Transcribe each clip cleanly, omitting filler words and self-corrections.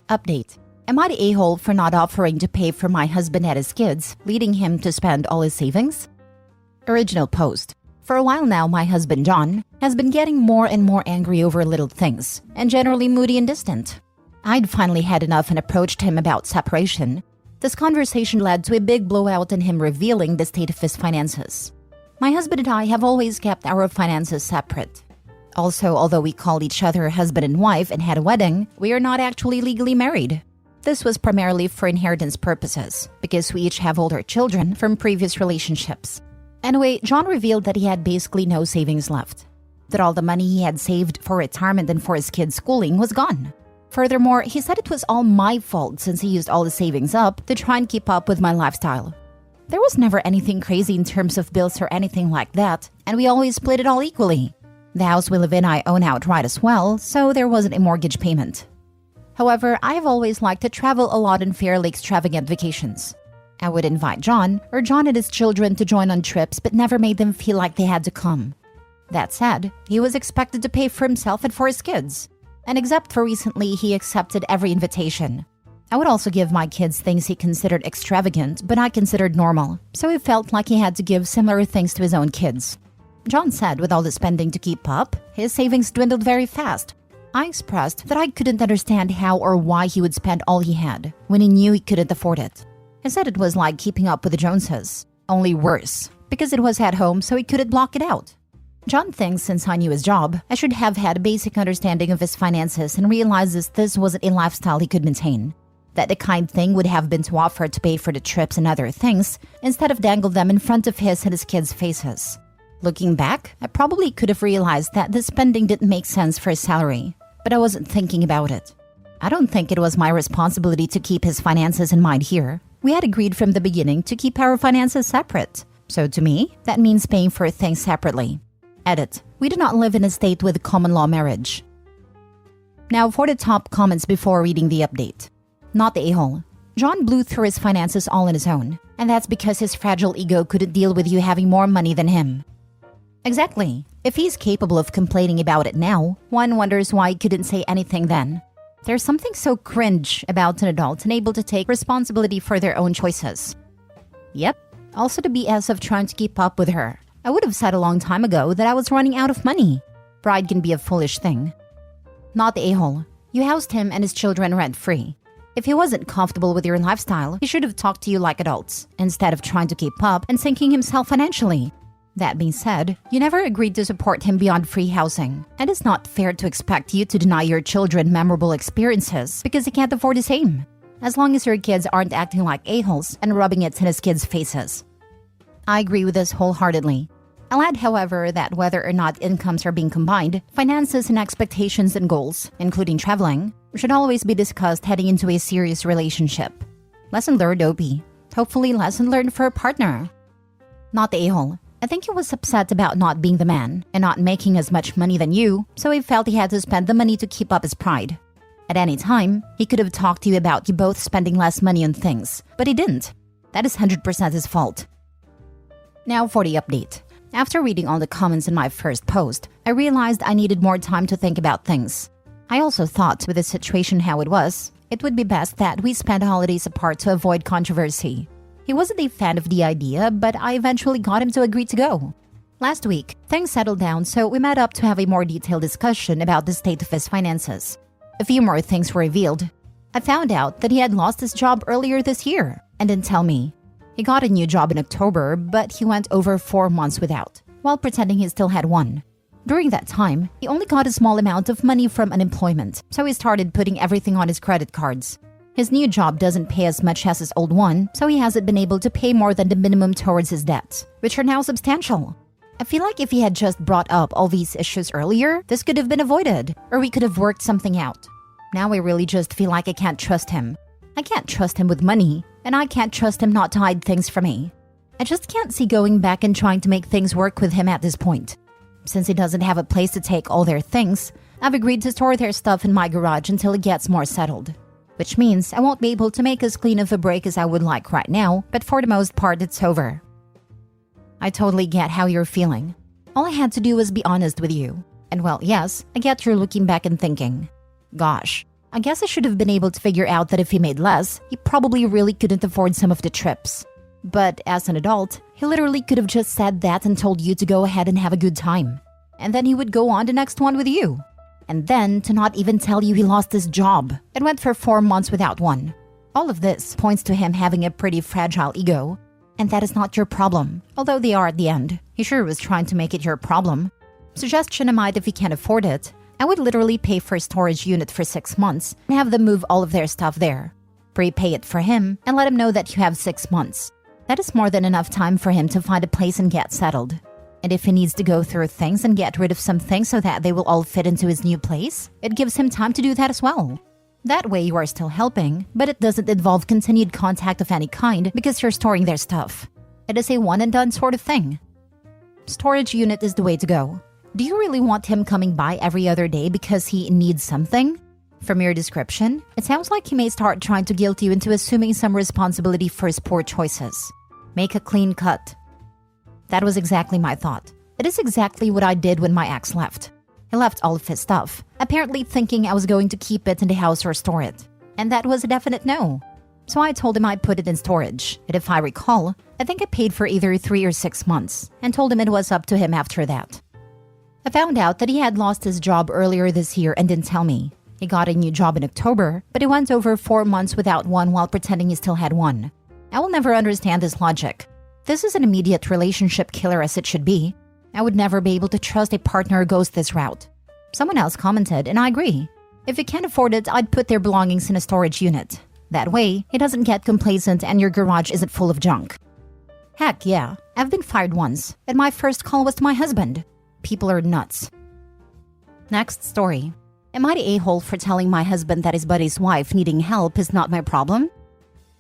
Update. Am I the a-hole for not offering to pay for my husband and his kids, leading him to spend all his savings? Original post. For a while now, my husband John has been getting more and more angry over little things, and generally moody and distant. I'd finally had enough and approached him about separation. This conversation led to a big blowout and him revealing the state of his finances. My husband and I have always kept our finances separate. Also, although we called each other husband and wife and had a wedding, we are not actually legally married. This was primarily for inheritance purposes, because we each have older children from previous relationships. Anyway, John revealed that he had basically no savings left. That all the money he had saved for retirement and for his kids' schooling was gone. Furthermore, he said it was all my fault since he used all the savings up to try and keep up with my lifestyle. There was never anything crazy in terms of bills or anything like that, and we always split it all equally. The house we live in I own outright as well, so there wasn't a mortgage payment. However, I've always liked to travel a lot on fairly extravagant vacations. I would invite John or John and his children to join on trips but never made them feel like they had to come. That said, he was expected to pay for himself and for his kids. And except for recently, he accepted every invitation. I would also give my kids things he considered extravagant but I considered normal, so he felt like he had to give similar things to his own kids. John said with all the spending to keep up, his savings dwindled very fast. I expressed that I couldn't understand how or why he would spend all he had when he knew he couldn't afford it. He said it was like keeping up with the Joneses, only worse, because it was at home so he couldn't block it out. John thinks since I knew his job, I should have had a basic understanding of his finances and realizes this wasn't a lifestyle he could maintain. That the kind thing would have been to offer to pay for the trips and other things, instead of dangle them in front of his and his kids' faces. Looking back, I probably could have realized that the spending didn't make sense for his salary, but I wasn't thinking about it. I don't think it was my responsibility to keep his finances in mind here. We had agreed from the beginning to keep our finances separate. So to me, that means paying for things separately. Edit. We do not live in a state with common law marriage. Now for the top comments before reading the update. Not the a-hole. John blew through his finances all on his own, and that's because his fragile ego couldn't deal with you having more money than him. Exactly. If he's capable of complaining about it now, one wonders why he couldn't say anything then. There's something so cringe about an adult unable to take responsibility for their own choices. Yep. Also the BS of trying to keep up with her. I would have said a long time ago that I was running out of money. Pride can be a foolish thing. Not the a-hole. You housed him and his children rent-free. If he wasn't comfortable with your lifestyle, he should have talked to you like adults, instead of trying to keep up and sinking himself financially. That being said, you never agreed to support him beyond free housing, and it's not fair to expect you to deny your children memorable experiences because they can't afford the same, as long as your kids aren't acting like a-holes and rubbing it in his kids' faces. I agree with this wholeheartedly. I'll add, however, that whether or not incomes are being combined, finances and expectations and goals, including traveling, should always be discussed heading into a serious relationship. Lesson learned, OP. Hopefully lesson learned for a partner. Not the a-hole. I think he was upset about not being the man and not making as much money than you, so he felt he had to spend the money to keep up his pride. At any time, he could have talked to you about you both spending less money on things, but he didn't. That is 100% his fault. Now for the update. After reading all the comments in my first post, I realized I needed more time to think about things. I also thought with the situation how it was, it would be best that we spend holidays apart to avoid controversy. He wasn't a fan of the idea, but I eventually got him to agree to go. Last week, things settled down, so we met up to have a more detailed discussion about the state of his finances. A few more things were revealed. I found out that he had lost his job earlier this year and didn't tell me. He got a new job in October, but he went over 4 months without, while pretending he still had one. During that time, he only got a small amount of money from unemployment, so he started putting everything on his credit cards. His new job doesn't pay as much as his old one, so he hasn't been able to pay more than the minimum towards his debts, which are now substantial. I feel like if he had just brought up all these issues earlier, this could have been avoided, or we could have worked something out. Now I really just feel like I can't trust him. I can't trust him with money, and I can't trust him not to hide things from me. I just can't see going back and trying to make things work with him at this point. Since he doesn't have a place to take all their things, I've agreed to store their stuff in my garage until it gets more settled. Which means I won't be able to make as clean of a break as I would like right now, but for the most part it's over. I totally get how you're feeling. All I had to do was be honest with you. And well, yes, I get you're looking back and thinking, gosh, I guess I should have been able to figure out that if he made less, he probably really couldn't afford some of the trips. But as an adult, he literally could have just said that and told you to go ahead and have a good time. And then he would go on the next one with you. And then to not even tell you he lost his job and went for 4 months without one. All of this points to him having a pretty fragile ego. And that is not your problem, although they are at the end. He sure was trying to make it your problem. Suggestion I might if he can't afford it. I would literally pay for a storage unit for 6 months and have them move all of their stuff there. Prepay it for him and let him know that you have 6 months. That is more than enough time for him to find a place and get settled. And if he needs to go through things and get rid of some things so that they will all fit into his new place, it gives him time to do that as well. That way you are still helping, but it doesn't involve continued contact of any kind because you're storing their stuff. It is a one and done sort of thing. Storage unit is the way to go. Do you really want him coming by every other day because he needs something? From your description, it sounds like he may start trying to guilt you into assuming some responsibility for his poor choices. Make a clean cut. That was exactly my thought. It is exactly what I did when my ex left. He left all of his stuff, apparently thinking I was going to keep it in the house or store it. And that was a definite no. So I told him I'd put it in storage. And if I recall, I think I paid for either 3 or 6 months and told him it was up to him after that. I found out that he had lost his job earlier this year and didn't tell me. He got a new job in October, but he went over 4 months without one while pretending he still had one. I will never understand this logic. This is an immediate relationship killer as it should be. I would never be able to trust a partner who goes this route. Someone else commented, and I agree. If you can't afford it, I'd put their belongings in a storage unit. That way, he doesn't get complacent and your garage isn't full of junk. Heck yeah, I've been fired once, and my first call was to my husband. People are nuts. Next story. Am I the a-hole for telling my husband that his buddy's wife needing help is not my problem?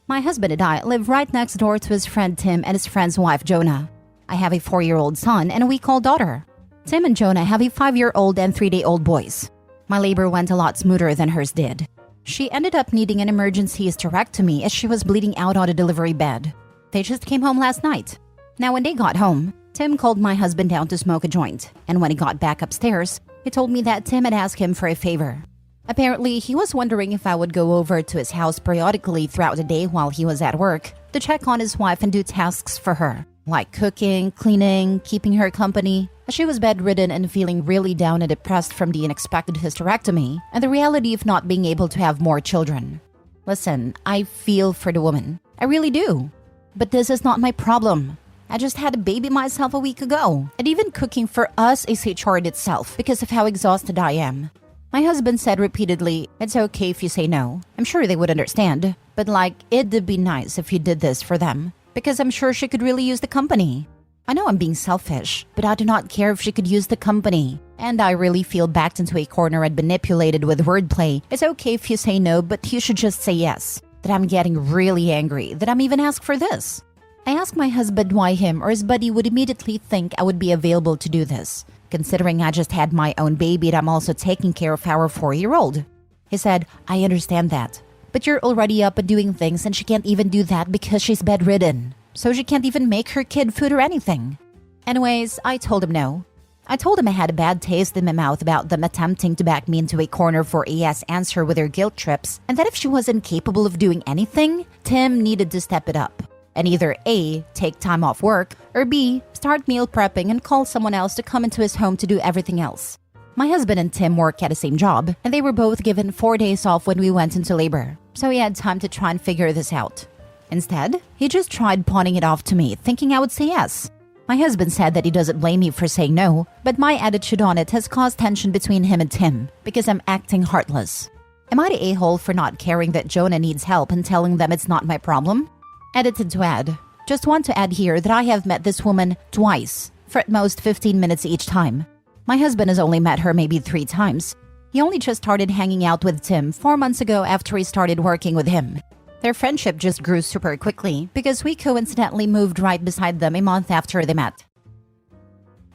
My husband and I live right next door to his friend Tim and his friend's wife Jonah. I have a 4-year-old son and a week-old daughter. Tim and Jonah have a 5-year-old and 3-day-old boys. My labor went a lot smoother than hers did. She ended up needing an emergency hysterectomy as she was bleeding out on a delivery bed. They just came home last night. Now when they got home, Tim called my husband down to smoke a joint, and when he got back upstairs, he told me that Tim had asked him for a favor. Apparently, he was wondering if I would go over to his house periodically throughout the day while he was at work to check on his wife and do tasks for her, like cooking, cleaning, keeping her company, as she was bedridden and feeling really down and depressed from the unexpected hysterectomy and the reality of not being able to have more children. Listen, I feel for the woman. I really do. But this is not my problem. I just had a baby myself a week ago, and even cooking for us is a chore in itself because of how exhausted I am. My husband said repeatedly, it's okay if you say no. I'm sure they would understand, but it'd be nice if you did this for them, because I'm sure she could really use the company. I know I'm being selfish, but I do not care if she could use the company. And I really feel backed into a corner and manipulated with wordplay. It's okay if you say no, but you should just say yes. That I'm getting really angry that I'm even asked for this. I asked my husband why him or his buddy would immediately think I would be available to do this, considering I just had my own baby and I'm also taking care of our 4-year-old. He said, I understand that, but you're already up and doing things and she can't even do that because she's bedridden. So she can't even make her kid food or anything. Anyways, I told him no. I told him I had a bad taste in my mouth about them attempting to back me into a corner for a yes answer with their guilt trips, and that if she wasn't capable of doing anything, Tim needed to step it up. And either A, take time off work, or B, start meal prepping and call someone else to come into his home to do everything else. My husband and Tim work at the same job, and they were both given 4 days off when we went into labor, so he had time to try and figure this out. Instead, he just tried pawning it off to me, thinking I would say yes. My husband said that he doesn't blame me for saying no, but my attitude on it has caused tension between him and Tim, because I'm acting heartless. Am I the a-hole for not caring that Jonah needs help and telling them it's not my problem? Edited to add. Just want to add here that I have met this woman twice, for at most 15 minutes each time. My husband has only met her maybe 3 times. He only just started hanging out with Tim 4 months ago after he started working with him. Their friendship just grew super quickly because we coincidentally moved right beside them a month after they met.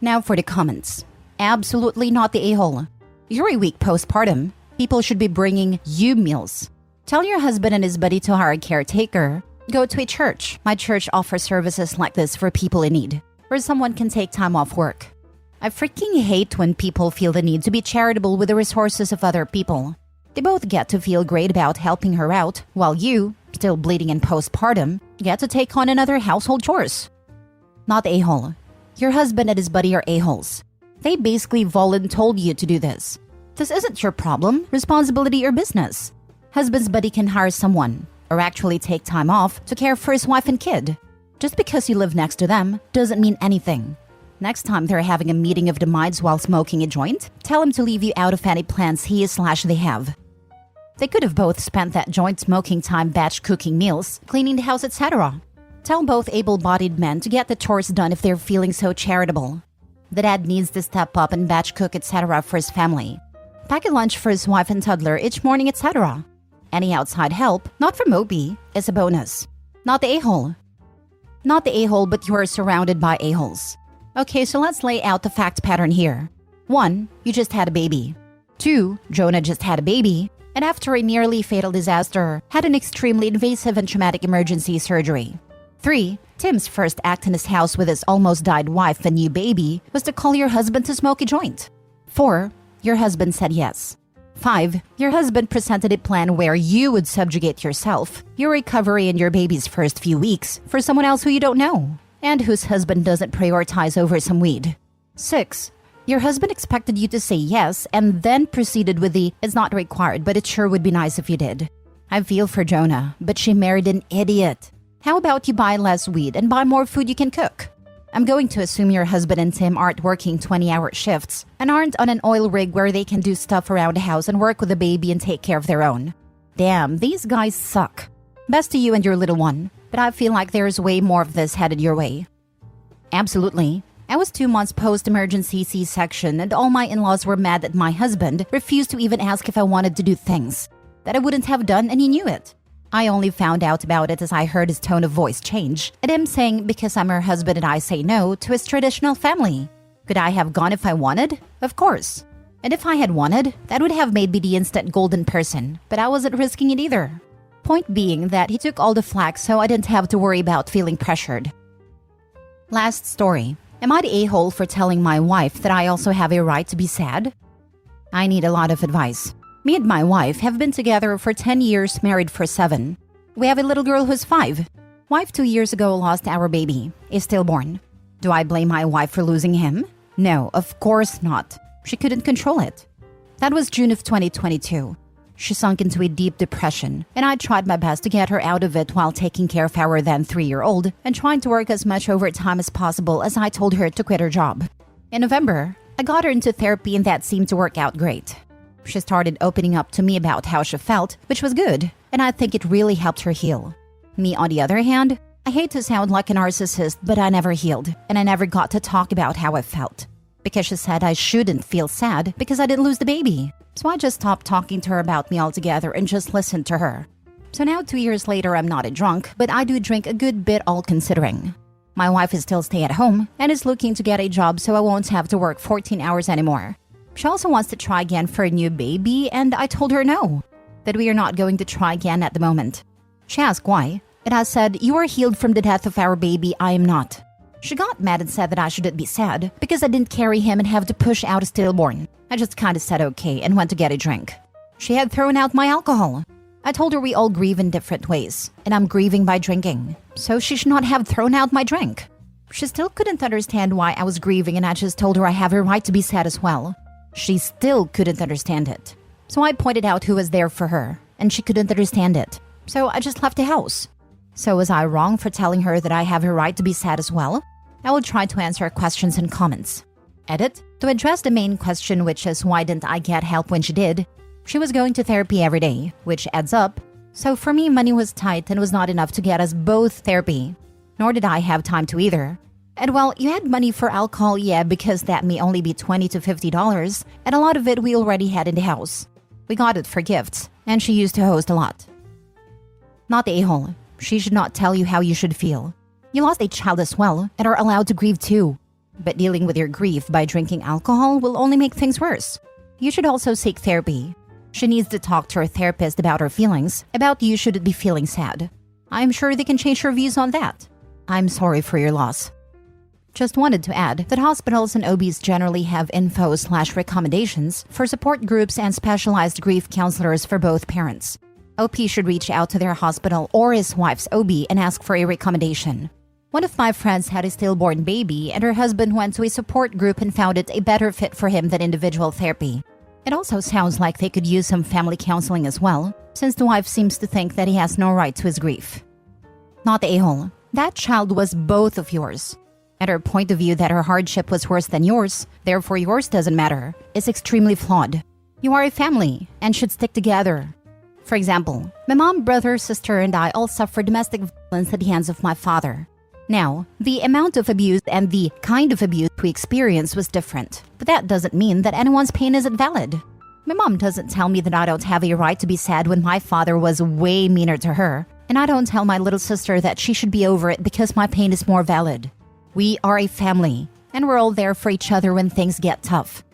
Now for the comments. Absolutely not the a-hole. You're a week postpartum. People should be bringing you meals. Tell your husband and his buddy to hire a caretaker. Go to a church. My church offers services like this for people in need, where someone can take time off work. I freaking hate when people feel the need to be charitable with the resources of other people. They both get to feel great about helping her out, while you, still bleeding in postpartum, get to take on another household chores. Not a-hole. Your husband and his buddy are a-holes. They basically voluntold you to do this. This isn't your problem, responsibility, or business. Husband's buddy can hire someone, or actually take time off to care for his wife and kid. Just because you live next to them doesn't mean anything. Next time they're having a meeting of the minds while smoking a joint, tell him to leave you out of any plans he/they have. They could have both spent that joint smoking time batch cooking meals, cleaning the house, etc. Tell both able-bodied men to get the chores done if they're feeling so charitable. The dad needs to step up and batch cook, etc. for his family. Pack a lunch for his wife and toddler each morning, etc. Any outside help, not from Moby, is a bonus. Not the a-hole. Not the a-hole, but you are surrounded by a-holes. Okay, so let's lay out the fact pattern here. 1. You just had a baby. 2. Jonah just had a baby, and after a nearly fatal disaster, had an extremely invasive and traumatic emergency surgery. 3. Tim's first act in his house with his almost died wife and new baby was to call your husband to smoke a joint. 4. Your husband said yes. 5. Your husband presented a plan where you would subjugate yourself, your recovery, and your baby's first few weeks for someone else who you don't know, and whose husband doesn't prioritize over some weed. 6. Your husband expected you to say yes and then proceeded with the "it's not required, but it sure would be nice if you did." I feel for Jonah, but she married an idiot. How about you buy less weed and buy more food you can cook? I'm going to assume your husband and Tim aren't working 20-hour shifts and aren't on an oil rig where they can do stuff around the house and work with the baby and take care of their own. Damn, these guys suck. Best to you and your little one, but I feel like there's way more of this headed your way. Absolutely. I was 2 months post-emergency C-section and all my in-laws were mad that my husband refused to even ask if I wanted to do things that I wouldn't have done, and he knew it. I only found out about it as I heard his tone of voice change, and him saying because I'm her husband and I say no to his traditional family. Could I have gone if I wanted? Of course. And if I had wanted, that would have made me the instant golden person, but I wasn't risking it either. Point being that he took all the flack so I didn't have to worry about feeling pressured. Last story. Am I the a-hole for telling my wife that I also have a right to be sad? I need a lot of advice. Me and my wife have been together for 10 years, married for 7. We have a little girl who's 5. Wife 2 years ago lost our baby, is stillborn. Do I blame my wife for losing him? No, of course not. She couldn't control it. That was June of 2022. She sunk into a deep depression, and I tried my best to get her out of it while taking care of our then 3-year-old and trying to work as much overtime as possible as I told her to quit her job. In November, I got her into therapy and that seemed to work out great. She started opening up to me about how she felt, which was good, and I think it really helped her heal. Me, on the other hand, I hate to sound like a narcissist, but I never healed, and I never got to talk about how I felt. Because she said I shouldn't feel sad because I didn't lose the baby. So I just stopped talking to her about me altogether and just listened to her. So now 2 years later, I'm not a drunk, but I do drink a good bit all considering. My wife is still stay at home and is looking to get a job so I won't have to work 14 hours anymore. She also wants to try again for a new baby, and I told her no, that we are not going to try again at the moment. She asked why, and I said, "You are healed from the death of our baby, I am not." She got mad and said that I shouldn't be sad because I didn't carry him and have to push out a stillborn. I just kinda said okay and went to get a drink. She had thrown out my alcohol. I told her we all grieve in different ways, and I'm grieving by drinking, so she should not have thrown out my drink. She still couldn't understand why I was grieving, and I just told her I have a right to be sad as well. She still couldn't understand it. So I pointed out who was there for her, and she couldn't understand it. So I just left the house. So was I wrong for telling her that I have a right to be sad as well? I will try to answer questions and comments. Edit. To address the main question, which is why didn't I get help when she did? She was going to therapy every day, which adds up. So for me, money was tight and was not enough to get us both therapy. Nor did I have time to either. And well, you had money for alcohol, yeah, because that may only be $20 to $50, and a lot of it we already had in the house. We got it for gifts, and she used to host a lot. Not the a-hole. She should not tell you how you should feel. You lost a child as well, and are allowed to grieve too. But dealing with your grief by drinking alcohol will only make things worse. You should also seek therapy. She needs to talk to her therapist about her feelings, about you shouldn't be feeling sad. I'm sure they can change her views on that. I'm sorry for your loss. Just wanted to add that hospitals and OBs generally have info/recommendations for support groups and specialized grief counselors for both parents. OP should reach out to their hospital or his wife's OB and ask for a recommendation. One of my friends had a stillborn baby, and her husband went to a support group and found it a better fit for him than individual therapy. It also sounds like they could use some family counseling as well, since the wife seems to think that he has no right to his grief. Not the a-hole. That child was both of yours. And her point of view that her hardship was worse than yours, therefore yours doesn't matter, is extremely flawed. You are a family and should stick together. For example, my mom, brother, sister, and I all suffered domestic violence at the hands of my father. Now, the amount of abuse and the kind of abuse we experienced was different, but that doesn't mean that anyone's pain isn't valid. My mom doesn't tell me that I don't have a right to be sad when my father was way meaner to her, and I don't tell my little sister that she should be over it because my pain is more valid. We are a family, and we're all there for each other when things get tough.